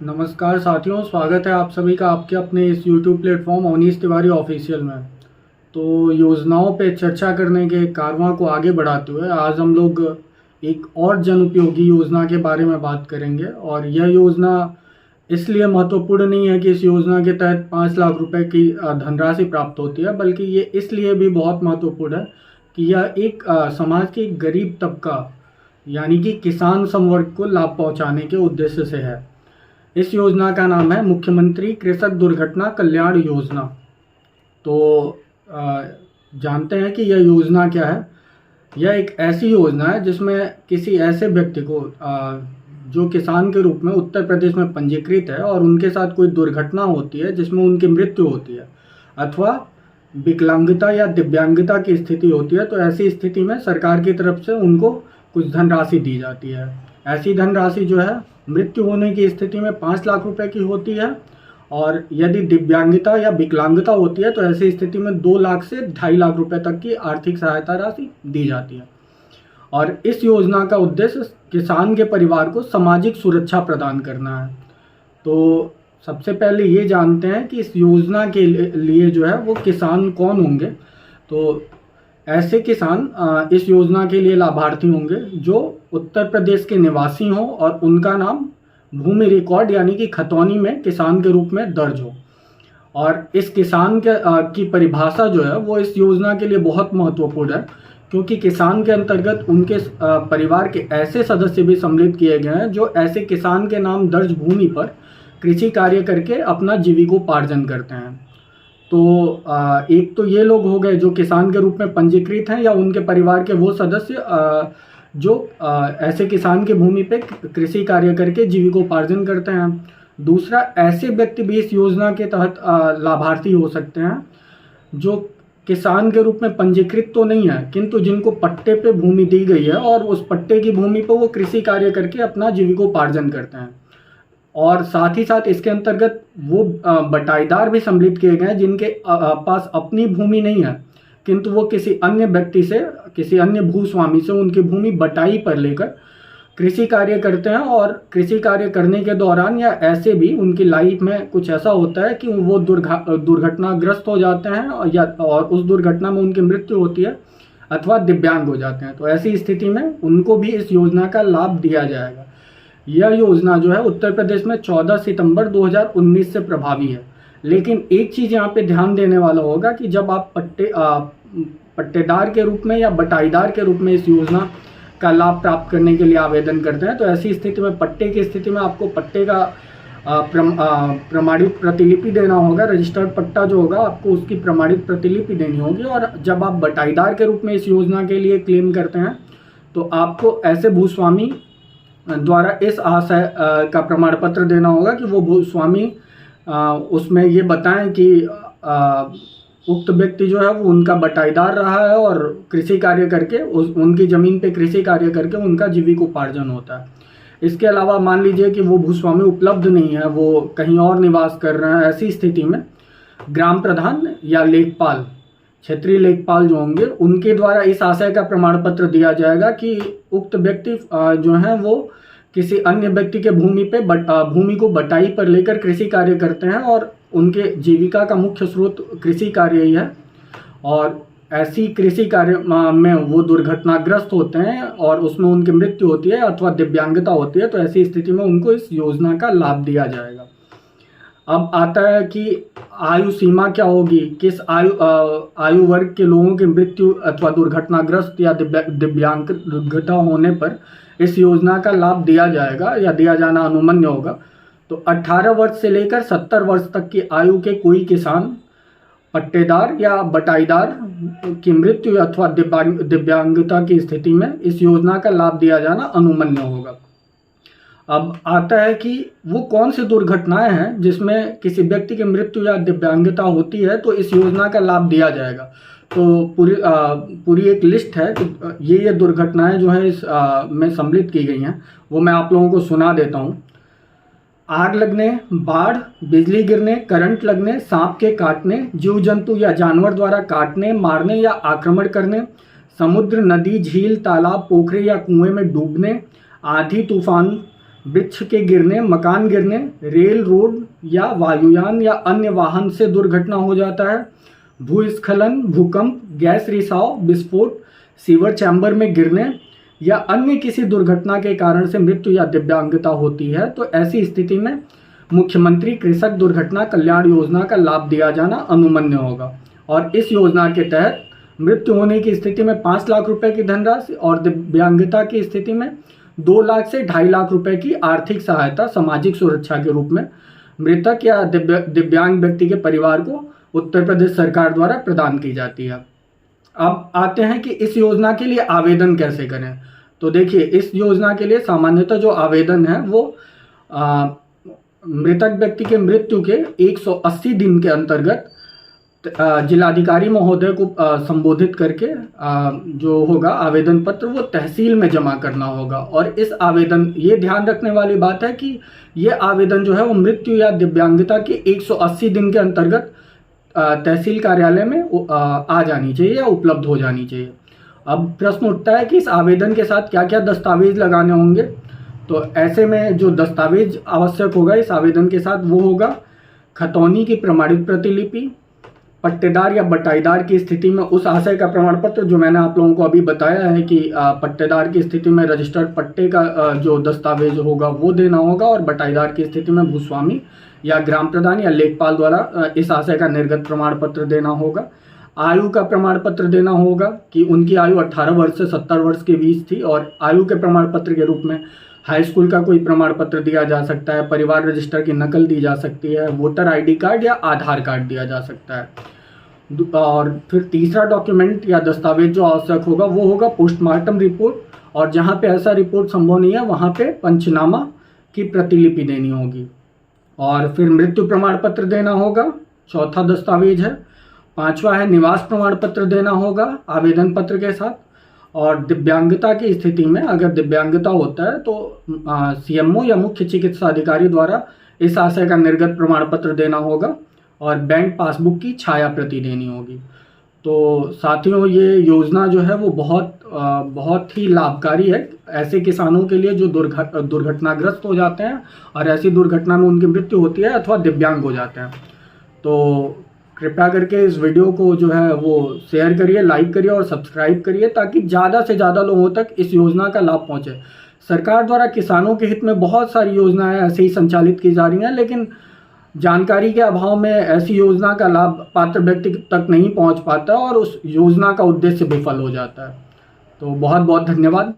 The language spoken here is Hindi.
नमस्कार साथियों, स्वागत है आप सभी का आपके अपने इस YouTube platform Avneesh Tiwari official में। तो योजनाओं पे चर्चा करने के कारवां को आगे बढ़ाते हुए आज हम लोग एक और जन उपयोगी योजना के बारे में बात करेंगे। और यह योजना इसलिए महत्वपूर्ण नहीं है कि इस योजना के तहत 5 लाख रुपए की धनराशि प्राप्त होती है, बल्कि ये इसलिए भी बहुत महत्वपूर्ण है कि यह एक समाज के गरीब तबका यानी कि किसान संवर्ग को लाभ पहुंचाने के उद्देश्य से है। इस योजना का नाम है मुख्यमंत्री कृषक दुर्घटना कल्याण योजना। तो जानते हैं कि यह योजना क्या है। यह एक ऐसी योजना है जिसमें किसी ऐसे व्यक्ति को जो किसान के रूप में उत्तर प्रदेश में पंजीकृत है और उनके साथ कोई दुर्घटना होती है जिसमें उनकी मृत्यु होती है अथवा विकलांगता या दिव्यांगता की स्थिति होती है, तो ऐसी स्थिति में सरकार की तरफ से उनको कुछ धनराशि दी जाती है। ऐसी धनराशि जो है मृत्यु होने की स्थिति में 5 लाख रुपए की होती है, और यदि दिव्यांगता या विकलांगता होती है तो ऐसी स्थिति में 2 लाख से 2.5 लाख रुपए तक की आर्थिक सहायता राशि दी जाती है। और इस योजना का उद्देश्य किसान के परिवार को सामाजिक सुरक्षा प्रदान करना है। तो सबसे पहले ये जानते हैं कि इस योजना के लिए जो है वो किसान कौन होंगे। तो ऐसे किसान इस योजना के लिए लाभार्थी होंगे जो उत्तर प्रदेश के निवासी हों और उनका नाम भूमि रिकॉर्ड यानी कि खतौनी में किसान के रूप में दर्ज हो। और इस किसान की परिभाषा जो है वो इस योजना के लिए बहुत महत्वपूर्ण है, क्योंकि किसान के अंतर्गत उनके परिवार के ऐसे सदस्य भी सम्मिलित किए गए हैं जो ऐसे किसान के नाम दर्ज भूमि पर कृषि कार्य करके अपना जीविकोपार्जन करते हैं। तो एक तो ये लोग हो गए जो किसान के रूप में पंजीकृत हैं या उनके परिवार के वो सदस्य जो ऐसे किसान की भूमि पे कृषि कार्य करके जीविकोपार्जन करते हैं। दूसरा, ऐसे व्यक्ति भी इस योजना के तहत लाभार्थी हो सकते हैं जो किसान के रूप में पंजीकृत तो नहीं है, किंतु जिनको पट्टे पे भूमि दी गई है और उस पट्टे की भूमि पर वो कृषि कार्य करके अपना जीविकोपार्जन करते हैं। और साथ ही साथ इसके अंतर्गत वो बटाईदार भी सम्मिलित किए गए हैं जिनके पास अपनी भूमि नहीं है, किंतु वो किसी अन्य व्यक्ति से, किसी अन्य भूस्वामी से उनकी भूमि बटाई पर लेकर कृषि कार्य करते हैं। और कृषि कार्य करने के दौरान या ऐसे भी उनकी लाइफ में कुछ ऐसा होता है कि वो दुर्घटनाग्रस्त हो जाते हैं और उस दुर्घटना में उनकी मृत्यु होती है अथवा दिव्यांग हो जाते हैं। तो ऐसी स्थिति में उनको भी इस योजना का लाभ दिया जाएगा। यह योजना जो है उत्तर प्रदेश में 14 सितंबर 2019 से प्रभावी है। लेकिन एक चीज़ यहाँ पे ध्यान देने वाला होगा कि जब आप पट्टेदार के रूप में या बटाईदार के रूप में इस योजना का लाभ प्राप्त करने के लिए आवेदन करते हैं, तो ऐसी स्थिति में पट्टे की स्थिति में आपको पट्टे का प्रमाणित प्रतिलिपि देना होगा। रजिस्टर्ड पट्टा जो होगा आपको उसकी प्रमाणित प्रतिलिपि देनी होगी। और जब आप बटाईदार के रूप में इस योजना के लिए क्लेम करते हैं तो आपको ऐसे भूस्वामी द्वारा इस आशय का प्रमाण पत्र देना होगा कि वो भूस्वामी उसमें ये बताएं कि उक्त व्यक्ति जो है वो उनका बटाईदार रहा है और कृषि कार्य करके उनकी ज़मीन पे कृषि कार्य करके उनका जीविकोपार्जन होता है। इसके अलावा मान लीजिए कि वो भूस्वामी उपलब्ध नहीं है, वो कहीं और निवास कर रहे हैं। ऐसी स्थिति में ग्राम प्रधान या लेखपाल, क्षेत्रीय लेखपाल जो होंगे, उनके द्वारा इस आशय का प्रमाण पत्र दिया जाएगा कि उक्त व्यक्ति जो हैं वो किसी अन्य व्यक्ति के भूमि को बटाई पर लेकर कृषि कार्य करते हैं और उनके जीविका का मुख्य स्रोत कृषि कार्य ही है। और ऐसी कृषि कार्य में वो दुर्घटनाग्रस्त होते हैं और उसमें उनकी मृत्यु होती है अथवा दिव्यांगता होती है, तो ऐसी स्थिति में उनको इस योजना का लाभ दिया जाएगा। अब आता है कि आयु सीमा क्या होगी, किस आयु वर्ग के लोगों की मृत्यु अथवा दुर्घटनाग्रस्त या दिव्यांगता होने पर इस योजना का लाभ दिया जाएगा या दिया जाना अनुमन्य होगा। तो 18 वर्ष से लेकर 70 वर्ष तक की आयु के कोई किसान पट्टेदार या बटाईदार की मृत्यु अथवा दिव्यांगता की स्थिति में इस योजना का लाभ दिया जाना अनुमन्य होगा। अब आता है कि वो कौन सी दुर्घटनाएं हैं जिसमें किसी व्यक्ति की मृत्यु या दिव्यांगता होती है तो इस योजना का लाभ दिया जाएगा। तो पूरी एक लिस्ट है कि ये दुर्घटनाएं जो है इस में सम्मिलित की गई हैं, वो मैं आप लोगों को सुना देता हूँ। आग लगने, बाढ़, बिजली गिरने, करंट लगने, सांप के काटने, जीव जंतु या जानवर द्वारा काटने, मारने या आक्रमण करने, समुद्र, नदी, झील, तालाब, पोखरे या कुएं में डूबने, आंधी तूफान, वृक्ष के गिरने, मकान गिरने, रेल, रोड या वायुयान या अन्य वाहन से दुर्घटना हो जाता है, भूस्खलन, भूकंप, गैस रिसाव, विस्फोट, सीवर चैम्बर में गिरने या अन्य किसी दुर्घटना के कारण से मृत्यु या दिव्यांगता होती है, तो ऐसी स्थिति में मुख्यमंत्री कृषक दुर्घटना कल्याण योजना का लाभ दिया जाना अनुमन्य होगा। और इस योजना के तहत मृत्यु होने की स्थिति में 5 लाख रुपए की धनराशि और दिव्यांगता की स्थिति में 2 लाख से 2.5 लाख रुपए की आर्थिक सहायता सामाजिक सुरक्षा के रूप में मृतक या दिव्यांग व्यक्ति के परिवार को उत्तर प्रदेश सरकार द्वारा प्रदान की जाती है। अब आते हैं कि इस योजना के लिए आवेदन कैसे करें। तो देखिए, इस योजना के लिए सामान्यतः जो आवेदन है वो मृतक व्यक्ति के मृत्यु के 180 दिन के अंतर्गत जिलाधिकारी महोदय को संबोधित करके जो होगा आवेदन पत्र वो तहसील में जमा करना होगा। और इस आवेदन, ये ध्यान रखने वाली बात है कि ये आवेदन जो है वो मृत्यु या दिव्यांगता के 180 दिन के अंतर्गत तहसील कार्यालय में आ जानी चाहिए या उपलब्ध हो जानी चाहिए। अब प्रश्न उठता है कि इस आवेदन के साथ क्या क्या दस्तावेज लगाने होंगे। तो ऐसे में जो दस्तावेज आवश्यक होगा इस आवेदन के साथ वो होगा खतौनी की प्रमाणित प्रतिलिपि, पट्टेदार या बटाईदार की स्थिति में उस आशय का प्रमाण पत्र जो मैंने आप लोगों को अभी बताया है कि पट्टेदार की स्थिति में रजिस्टर्ड पट्टे का जो दस्तावेज होगा वो देना होगा, और बटाईदार की स्थिति में भूस्वामी या ग्राम प्रधान या लेखपाल द्वारा इस आशय का निर्गत प्रमाण पत्र देना होगा। आयु का प्रमाण पत्र देना होगा कि उनकी आयु 18 वर्ष से 70 वर्ष के बीच थी, और आयु के प्रमाण पत्र के रूप में हाई स्कूल का कोई प्रमाण पत्र दिया जा सकता है, परिवार रजिस्टर की नकल दी जा सकती है, वोटर ID कार्ड या आधार कार्ड दिया जा सकता है। और फिर तीसरा डॉक्यूमेंट या दस्तावेज जो आवश्यक होगा वो होगा पोस्टमार्टम रिपोर्ट, और जहाँ पे ऐसा रिपोर्ट संभव नहीं है वहाँ पे पंचनामा की प्रतिलिपि देनी होगी। और फिर मृत्यु प्रमाण पत्र देना होगा, चौथा दस्तावेज है। पांचवा है निवास प्रमाण पत्र देना होगा आवेदन पत्र के साथ। और दिव्यांगता की स्थिति में अगर दिव्यांगता होता है तो CMO या मुख्य चिकित्सा अधिकारी द्वारा इस आशय का निर्गत प्रमाण पत्र देना होगा, और बैंक पासबुक की छाया प्रति देनी होगी। तो साथियों, ये योजना जो है वो बहुत ही लाभकारी है ऐसे किसानों के लिए जो दुर्घटनाग्रस्त हो जाते हैं और ऐसी दुर्घटना में उनकी मृत्यु होती है अथवा दिव्यांग हो जाते हैं। तो कृपया करके इस वीडियो को जो है वो शेयर करिए, लाइक करिए और सब्सक्राइब करिए, ताकि ज़्यादा से ज़्यादा लोगों तक इस योजना का लाभ पहुँचे। सरकार द्वारा किसानों के हित में बहुत सारी योजनाएं ऐसे ही संचालित की जा रही हैं, लेकिन जानकारी के अभाव में ऐसी योजना का लाभ पात्र व्यक्ति तक नहीं पहुंच पाता और उस योजना का उद्देश्य विफल हो जाता है। तो बहुत बहुत धन्यवाद।